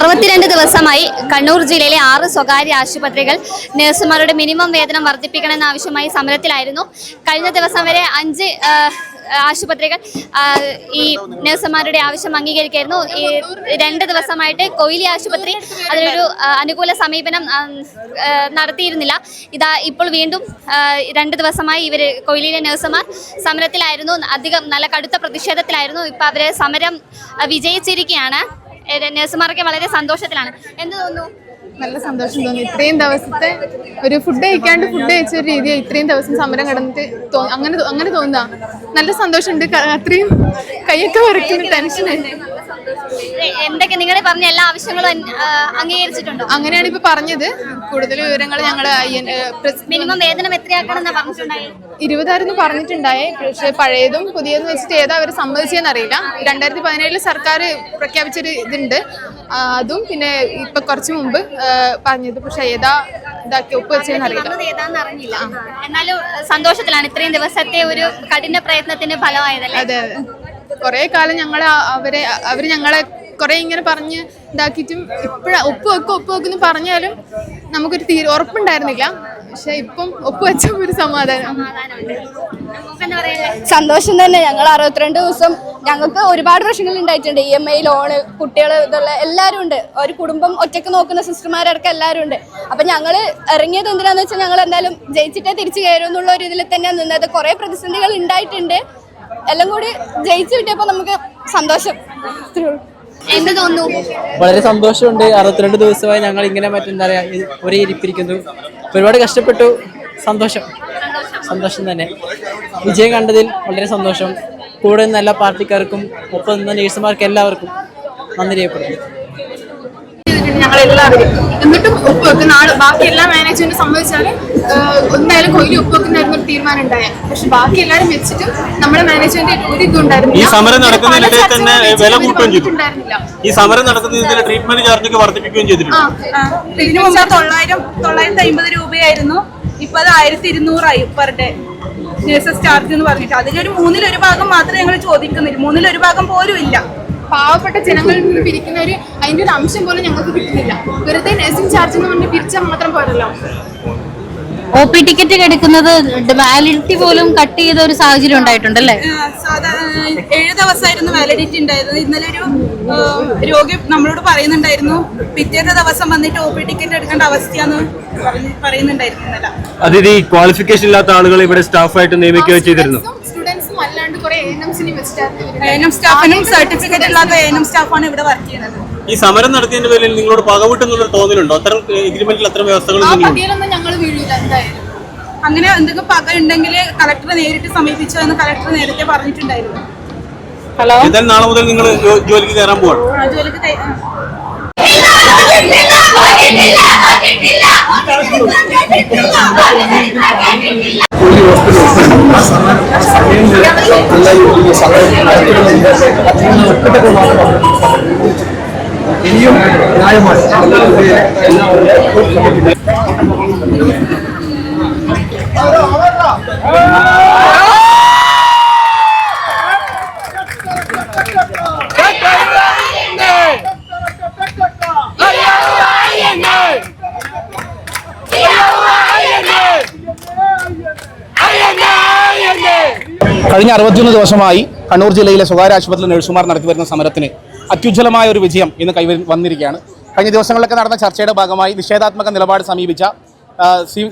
62 ദിവസമായി കണ്ണൂർ ജില്ലയിലെ 6 സ്വകാര്യ ആശുപത്രികൾ നഴ്സുമാരുടെ മിനിമം വേതനം വർദ്ധിപ്പിക്കണമെന്ന ആവശ്യമായി സമരത്തിലായിരുന്നു. കഴിഞ്ഞ ദിവസം വരെ 5 ആശുപത്രികൾ ഈ നഴ്സുമാരുടെ ആവശ്യം അംഗീകരിക്കായിരുന്നു. ഈ 2 ദിവസമായിട്ട് കൊയിലി ആശുപത്രി അതിനൊരു അനുകൂല സമീപനം നടത്തിയിരുന്നില്ല. ഇപ്പോൾ വീണ്ടും 2 ദിവസമായി കൊയിലിയിലെ നഴ്സുമാർ സമരത്തിലായിരുന്നു. നല്ല കടുത്ത പ്രതിഷേധത്തിലായിരുന്നു. ഇപ്പോൾ അവരെ സമരം വിജയിച്ചിരിക്കുകയാണ്. നഴ്സുമാർക്ക് വളരെ സന്തോഷത്തിലാണ്. എന്ത് തോന്നുന്നു? നല്ല സന്തോഷം തോന്നി. ഇത്രയും ദിവസത്തെ ഒരു ഫുഡ് കഴിക്കാണ്ട് ഫുഡ് കഴിച്ച ഒരു രീതി ഇത്രയും ദിവസം സമരം കടന്നിട്ട് അങ്ങനെ തോന്നുക. നല്ല സന്തോഷമുണ്ട്. അത്രയും കൈയൊക്കെ വരയ്ക്കുന്ന ടെൻഷനുണ്ട്. എന്തൊക്കെ നിങ്ങൾ പറഞ്ഞ എല്ലാ ആവശ്യങ്ങളും അംഗീകരിച്ചിട്ടുണ്ടോ? അങ്ങനെയാണ് ഇപ്പൊ പറഞ്ഞത്. കൂടുതൽ വിവരങ്ങൾ ഞങ്ങൾ മിനിമം വേതനം എത്രയാക്കണമെന്ന് പറഞ്ഞിട്ടുണ്ടായി? 20,000 പറഞ്ഞിട്ടുണ്ടായേ. പക്ഷെ പഴയതും പുതിയതും വെച്ചിട്ട് ഏതാ അവർ സമ്മതിച്ചതെന്ന് അറിയില്ല. 2017 സർക്കാർ പ്രഖ്യാപിച്ചൊരു ഇതുണ്ട്. അതും പിന്നെ ഇപ്പൊ കുറച്ച് മുമ്പ് പറഞ്ഞത്. പക്ഷെ ഇതാക്കി ഒപ്പുവെച്ചതെന്ന് അറിയില്ല. എന്നാലും സന്തോഷത്തിലാണ്. ഇത്രയും ദിവസത്തെ ഒരു കഠിന പ്രയത്നത്തിന്റെ ഫലമായതല്ലേ? അതെ അതെ. കുറെ കാലം അവര് ഞങ്ങളെ കുറെ ഇങ്ങനെ പറഞ്ഞ് ഇതാക്കിയിട്ടും ഒപ്പ് വെക്കുന്നു പറഞ്ഞാലും നമുക്കൊരു ഉറപ്പുണ്ടായിരുന്നില്ല. പക്ഷെ ഇപ്പം ഒപ്പുവെച്ച ഒരു സമാധാനം. സന്തോഷം തന്നെ. ഞങ്ങൾ 62 ദിവസം ഞങ്ങൾക്ക് ഒരുപാട് പ്രശ്നങ്ങൾ ഉണ്ടായിട്ടുണ്ട്. EMI ലോണ്, കുട്ടികൾ, ഇതുള്ള എല്ലാവരും ഉണ്ട്. ഒരു കുടുംബം ഒറ്റയ്ക്ക് നോക്കുന്ന സിസ്റ്റർമാരടക്കം എല്ലാവരും ഉണ്ട്. അപ്പം ഞങ്ങൾ ഇറങ്ങിയത് എന്തിനാന്ന് വെച്ചാൽ ഞങ്ങൾ എന്തായാലും ജയിച്ചിട്ടേ തിരിച്ചു കയറും എന്നുള്ള ഒരു ഇതിൽ തന്നെയാണ് നിന്നത്. കുറേ പ്രതിസന്ധികൾ ഉണ്ടായിട്ടുണ്ട്. എല്ലാം കൂടി ജയിച്ചു കിട്ടിയപ്പോൾ നമുക്ക് സന്തോഷം. എന്ത് തോന്നുന്നു? വളരെ സന്തോഷമുണ്ട്. 62 ദിവസമായി ഞങ്ങൾ ഇങ്ങനെ മറ്റെന്താ പറയുക ഒരേ ഇരിപ്പിരിക്കുന്നു. ഒരുപാട് കഷ്ടപ്പെട്ടു. സന്തോഷം തന്നെ. വിജയം കണ്ടതിൽ വളരെ സന്തോഷം. കൂടെ നല്ല പാർട്ടിക്കാർക്കും ഒപ്പം നിന്ന നേഴ്സുമാർക്ക് എല്ലാവർക്കും നന്ദി രേഖപ്പെടുന്നു. ഞങ്ങളെല്ലാവരും എന്നിട്ടും ഒപ്പ് വെക്കുന്ന ബാക്കി എല്ലാ മാനേജ്മെന്റ് സംബന്ധിച്ചാലും എന്തായാലും കൊയിലി ഒപ്പ് വെക്കുന്നതായിരുന്നു ഒരു തീരുമാനം ഉണ്ടായത്. പക്ഷെ ബാക്കി എല്ലാവരും വെച്ചിട്ട് നമ്മുടെ മാനേജ്മെന്റ് ഒരു ഇതുണ്ടായിരുന്നില്ല. ഈ സമരം നടക്കുന്നതിനിടെ തന്നെ വില കൂട്ടുകയും ചെയ്തിട്ടുണ്ടായിരുന്നില്ല. ഈ സമരം നടക്കുന്നതിൽ ട്രീറ്റ്മെന്റ് ചാർജൊക്കെ വർദ്ധിപ്പിക്കുകയും ചെയ്തിട്ടുണ്ട്. ഇതിനു മുമ്പ് 950 രൂപയായിരുന്നു. ഇപ്പൊ അത് 1200 പെർ ഡേ നഴ്സസ് ചാർജ് എന്ന് പറഞ്ഞിട്ട്. അതിലൊരു 1/3 ഭാഗം മാത്രമേ ഞങ്ങൾ ചോദിക്കുന്നില്ല. 1/3 ഭാഗം പോലും ഇല്ല. പാവപ്പെട്ട ജനങ്ങളിൽ നിന്ന് പിരിക്കുന്ന അതിന്റെ ഒരു അംശം പോലും ഞങ്ങൾക്ക് കിട്ടുന്നില്ല. വെറുതെ നഴ്സിംഗ് ചാർജ് എന്ന് പറഞ്ഞ് പിരിച്ചാൽ മാത്രം പോരല്ലോ. OP ടിക്കറ്റ് എടുക്കുന്നത് വാലിഡിറ്റി പോലും കട്ട് ചെയ്ത ഒരു സാഹചര്യം ഉണ്ടായിട്ടുണ്ടല്ലേ? 7 ദിവസമായിരുന്നു വാലിഡിറ്റി ഉണ്ടായിരുന്നത്. ഇന്നലെ ഒരു രോഗി നമ്മളോട് പറയുന്നുണ്ടായിരുന്നു പിറ്റേത്തെ ദിവസം വന്നിട്ട് OP ടിക്കറ്റ് എടുക്കേണ്ട അവസ്ഥയാന്ന് പറയുന്നുണ്ടായിരുന്നു ഇന്നലെ. അതിന് ക്വാളിഫിക്കേഷൻ ഇല്ലാത്ത ആളുകൾ ഇവിടെ സ്റ്റാഫായിട്ട് നിയമിക്കുകയോ ചെയ്തിരുന്നു. ANM സ്റ്റാഫിനും സർട്ടിഫിക്കറ്റ് ഇല്ലാത്ത ANM സ്റ്റാഫാണ് ഇവിടെ വർക്ക് ചെയ്യുന്നത്. ഈ സമരം നടത്തിയതിന്റെ പേരിൽ നിങ്ങളോട് പകവിട്ടെന്നുള്ള തോന്നലുണ്ടോ? അത്തരം എഗ്രിമെന്റിൽ അത്തരം വ്യവസ്ഥകൾ അങ്ങനെ എന്തെങ്കിലും പക ഉണ്ടെങ്കിൽ കളക്ടറെ നേരിട്ട് സമീപിച്ചോ എന്ന് കളക്ടർ നേരത്തെ പറഞ്ഞിട്ടുണ്ടായിരുന്നു. എന്തായാലും നാളെ മുതൽ നിങ്ങൾ ജോലിക്ക് കയറാൻ പോവാണ്. ജോലിക്ക് ഇനിയും ന്യായമായി കഴിഞ്ഞ 61 ദിവസമായി കണ്ണൂർ ജില്ലയിലെ സ്വകാര്യ ആശുപത്രിയിലെ നഴ്സുമാർ നടത്തിവരുന്ന സമരത്തിന് അത്യുജ്വലമായ ഒരു വിജയം ഇന്ന് വന്നിരിക്കുകയാണ്. കഴിഞ്ഞ ദിവസങ്ങളിലൊക്കെ നടന്ന ചർച്ചയുടെ ഭാഗമായി നിഷേധാത്മക നിലപാട്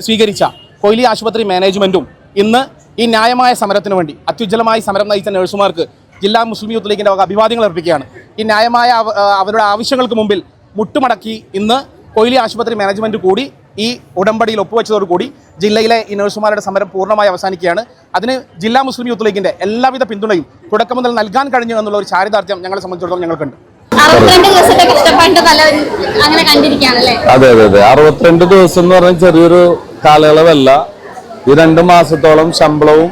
സ്വീകരിച്ച കൊയിലി ആശുപത്രി മാനേജ്മെൻറ്റും ഇന്ന് ഈ ന്യായമായ സമരത്തിന് വേണ്ടി അത്യുജ്വലമായി സമരം നയിച്ച നഴ്സുമാർക്ക് ജില്ലാ മുസ്ലിം യൂത്ത് ലീഗിൻ്റെ വക അഭിവാദ്യങ്ങൾ അർപ്പിക്കുകയാണ്. ഈ ന്യായമായ അവരുടെ ആവശ്യങ്ങൾക്ക് മുമ്പിൽ മുട്ടുമടക്കി ഇന്ന് കൊയിലി ആശുപത്രി മാനേജ്മെൻറ്റ് കൂടി ഈ ഉടമ്പടിയിൽ ഒപ്പുവെച്ചതോടുകൂടി ജില്ലയിലെ ഈ നഴ്സുമാരുടെ സമരം പൂർണ്ണമായി അവസാനിക്കുകയാണ്. അതിന് ജില്ലാ മുസ്ലിം യൂത്ത് ലീഗിൻ്റെ എല്ലാവിധ പിന്തുണയും തുടക്കം മുതൽ നൽകാൻ കഴിഞ്ഞു എന്നുള്ള ഒരു ചാരിതാർത്ഥ്യം ഞങ്ങളെ സംബന്ധിച്ചിടത്തോളം ഞങ്ങൾക്കുണ്ട്. 62 ദിവസത്തെ കഷ്ടപ്പാട് അങ്ങനെ കണ്ടിരിക്കുകയാണല്ലേ? അതെ. 62 ദിവസം എന്ന് പറഞ്ഞാൽ ചെറിയൊരു കാലയളവല്ല. ഈ 2 മാസത്തോളം ശമ്പളവും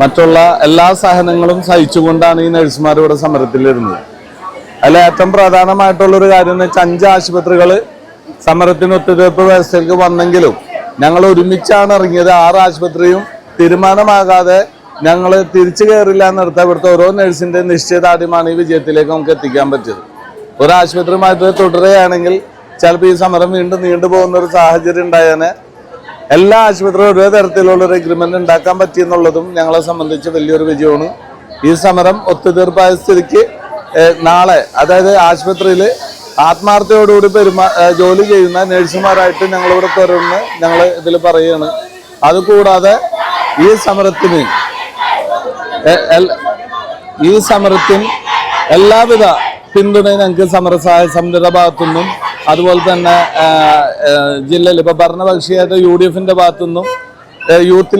മറ്റുള്ള എല്ലാ സഹനങ്ങളും സഹിച്ചുകൊണ്ടാണ് ഈ നഴ്സുമാർ ഇവിടെ സമരത്തിലിരുന്നത്. അതിൽ ഏറ്റവും പ്രധാനമായിട്ടുള്ളൊരു കാര്യം എന്ന് വെച്ചാൽ 5 ആശുപത്രികൾ സമരത്തിന് ഒത്തുതീർപ്പ് വ്യവസ്ഥയിലേക്ക് വന്നെങ്കിലും ഞങ്ങൾ ഒരുമിച്ചാണ് ഇറങ്ങിയത്. 6 ആശുപത്രിയും തീരുമാനമാകാതെ ഞങ്ങൾ തിരിച്ചു കയറില്ല എന്നെടുത്താൽ ഇവിടുത്തെ ഓരോ നഴ്സിന്റെ നിശ്ചയദാർഢ്യമാണ് ഈ വിജയത്തിലേക്ക് നമുക്ക് എത്തിക്കാൻ പറ്റിയത്. ഒരു ആശുപത്രിയുമായിട്ട് തുടരുകയാണെങ്കിൽ ചിലപ്പോൾ ഈ സമരം വീണ്ടും നീണ്ടുപോകുന്ന ഒരു സാഹചര്യം ഉണ്ടായാൽ എല്ലാ ആശുപത്രിയും ഒരേ തരത്തിലുള്ള ഒരു എഗ്രിമെന്റ് ഉണ്ടാക്കാൻ പറ്റിയെന്നുള്ളതും ഞങ്ങളെ സംബന്ധിച്ച് വലിയൊരു വിജയമാണ്. ഈ സമരം ഒത്തുതീർപ്പായ സ്ഥിതിക്ക് നാളെ, അതായത് ആശുപത്രിയിൽ ആത്മാർത്ഥയോടുകൂടി ജോലി ചെയ്യുന്ന നഴ്സുമാരായിട്ട് ഞങ്ങളിവിടെ തുടരുമെന്ന് ഞങ്ങൾ ഇതിൽ പറയുകയാണ്. അതുകൂടാതെ ഈ സമരത്തിന് എല്ലാവിധ പിന്തുണയും ഞങ്ങൾക്ക് സമരസഹായ സമിതിയുടെ ഭാഗത്തുനിന്നും അതുപോലെ തന്നെ ജില്ലയിൽ ഇപ്പൊ ഭരണപക്ഷീയമായിട്ട് UDF-ന്റെ ഭാഗത്തുനിന്നും യൂത്ത്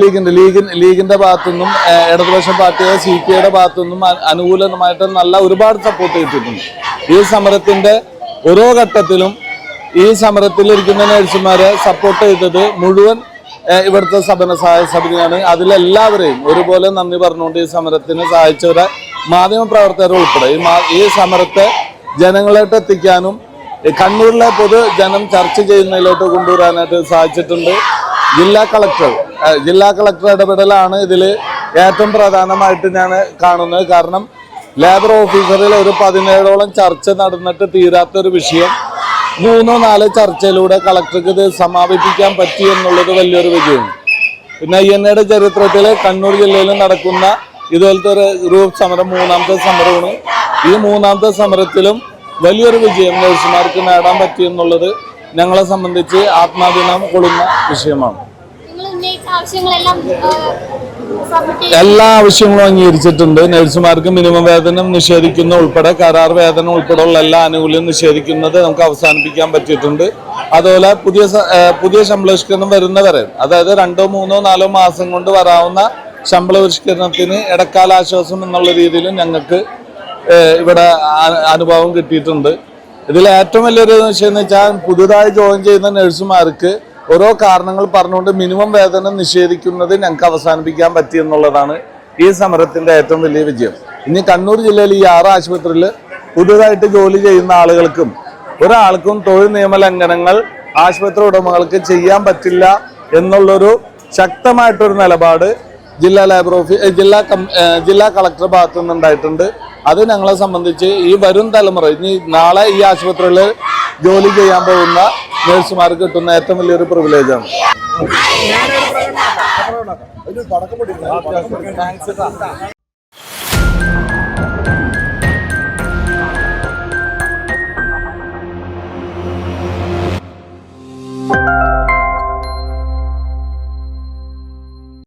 ലീഗിന്റെ ഭാഗത്തുനിന്നും ഇടതുപക്ഷ പാർട്ടിയായ CPIയുടെ ഭാഗത്തുനിന്നും അനുകൂലമായിട്ട് നല്ല ഒരുപാട് സപ്പോർട്ട് ചെയ്തിട്ടുണ്ട്. ഈ സമരത്തിന്റെ ഓരോ ഘട്ടത്തിലും ഈ സമരത്തിലിരിക്കുന്ന നഴ്സുമാരെ സപ്പോർട്ട് ചെയ്തത് മുഴുവൻ ഇവിടുത്തെ സഹായ സമിതിയാണ്. അതിലെല്ലാവരെയും ഒരുപോലെ നന്ദി പറഞ്ഞുകൊണ്ട് ഈ സമരത്തിന് സഹായിച്ചവരെ മാധ്യമപ്രവർത്തകർ ഉൾപ്പെടെ ഈ സമരത്തെ ജനങ്ങളായിട്ട് എത്തിക്കാനും കണ്ണൂരിലെ പൊതുജനം ചർച്ച ചെയ്യുന്നതിലോട്ട് കൊണ്ടുവരാനായിട്ട് സാധിച്ചിട്ടുണ്ട്. ജില്ലാ കളക്ടർ ഇടപെടലാണ് ഇതിൽ ഏറ്റവും പ്രധാനമായിട്ട് ഞാൻ കാണുന്നത്. കാരണം ലേബർ ഓഫീസറിൽ ഒരു 17ഓളം ചർച്ച നടന്നിട്ട് തീരാത്തൊരു വിഷയം 3-4 ചർച്ചയിലൂടെ കളക്ടർക്ക് ഇത് സമാപിപ്പിക്കാൻ പറ്റി എന്നുള്ളത് വലിയൊരു വിജയമാണ്. പിന്നെ INA-യുടെ ചരിത്രത്തിൽ കണ്ണൂർ ജില്ലയിൽ നടക്കുന്ന ഇതുപോലത്തെ ഒരു ഗ്രൂപ്പ് സമരം 3ാമത്തെ സമരമാണ്. ഈ 3ാമത്തെ സമരത്തിലും വലിയൊരു വിജയം നഴ്സുമാർക്ക് നേടാൻ പറ്റിയെന്നുള്ളത് ഞങ്ങളെ സംബന്ധിച്ച് ആത്മാഭിമാനം കൊള്ളുന്ന വിഷയമാണ്. എല്ലാ ആവശ്യങ്ങളും അംഗീകരിച്ചിട്ടുണ്ട്. നഴ്സുമാർക്ക് മിനിമം വേതനം നിഷേധിക്കുന്ന ഉൾപ്പെടെ കരാർ വേതനം ഉൾപ്പെടെയുള്ള എല്ലാ ആനുകൂല്യം നിഷേധിക്കുന്നത് നമുക്ക് അവസാനിപ്പിക്കാൻ പറ്റിയിട്ടുണ്ട്. അതുപോലെ പുതിയ ശമ്പള പരിഷ്കരണം വരുന്നവരെ, അതായത് 2, 3, 4 മാസം കൊണ്ട് വരാവുന്ന ശമ്പള പരിഷ്കരണത്തിന് ഇടക്കാല ആശ്വാസം എന്നുള്ള രീതിയിലും ഞങ്ങൾക്ക് ഇവിടെ അനുഭവം കിട്ടിയിട്ടുണ്ട്. ഇതിൽ ഏറ്റവും വലിയൊരു വിഷയം എന്ന് വെച്ചാൽ പുതുതായി ജോയിൻ ചെയ്യുന്ന നഴ്സുമാർക്ക് ഓരോ കാരണങ്ങൾ പറഞ്ഞുകൊണ്ട് മിനിമം വേതനം നിഷേധിക്കുന്നത് ഞങ്ങൾക്ക് അവസാനിപ്പിക്കാൻ പറ്റി എന്നുള്ളതാണ് ഈ സമരത്തിന്റെ ഏറ്റവും വലിയ വിജയം. ഇനി കണ്ണൂർ ജില്ലയിൽ ഈ 6 ആശുപത്രിയിൽ പുതുതായിട്ട് ജോലി ചെയ്യുന്ന ആളുകൾക്കും ഒരാൾക്കും തൊഴിൽ നിയമലംഘനങ്ങൾ ആശുപത്രി ഉടമകൾക്ക് ചെയ്യാൻ പറ്റില്ല എന്നുള്ളൊരു ശക്തമായിട്ടൊരു നിലപാട് ജില്ലാ കളക്ടർ ഭാഗത്തു നിന്നുണ്ടായിട്ടുണ്ട്. അത് ഞങ്ങളെ സംബന്ധിച്ച് ഈ വരും തലമുറ, ഇനി നാളെ ഈ ആശുപത്രിയിൽ ജോലി ചെയ്യാൻ പോകുന്ന നഴ്സുമാർക്ക് കിട്ടുന്ന ഏറ്റവും വലിയൊരു പ്രിവിലേജാണ്.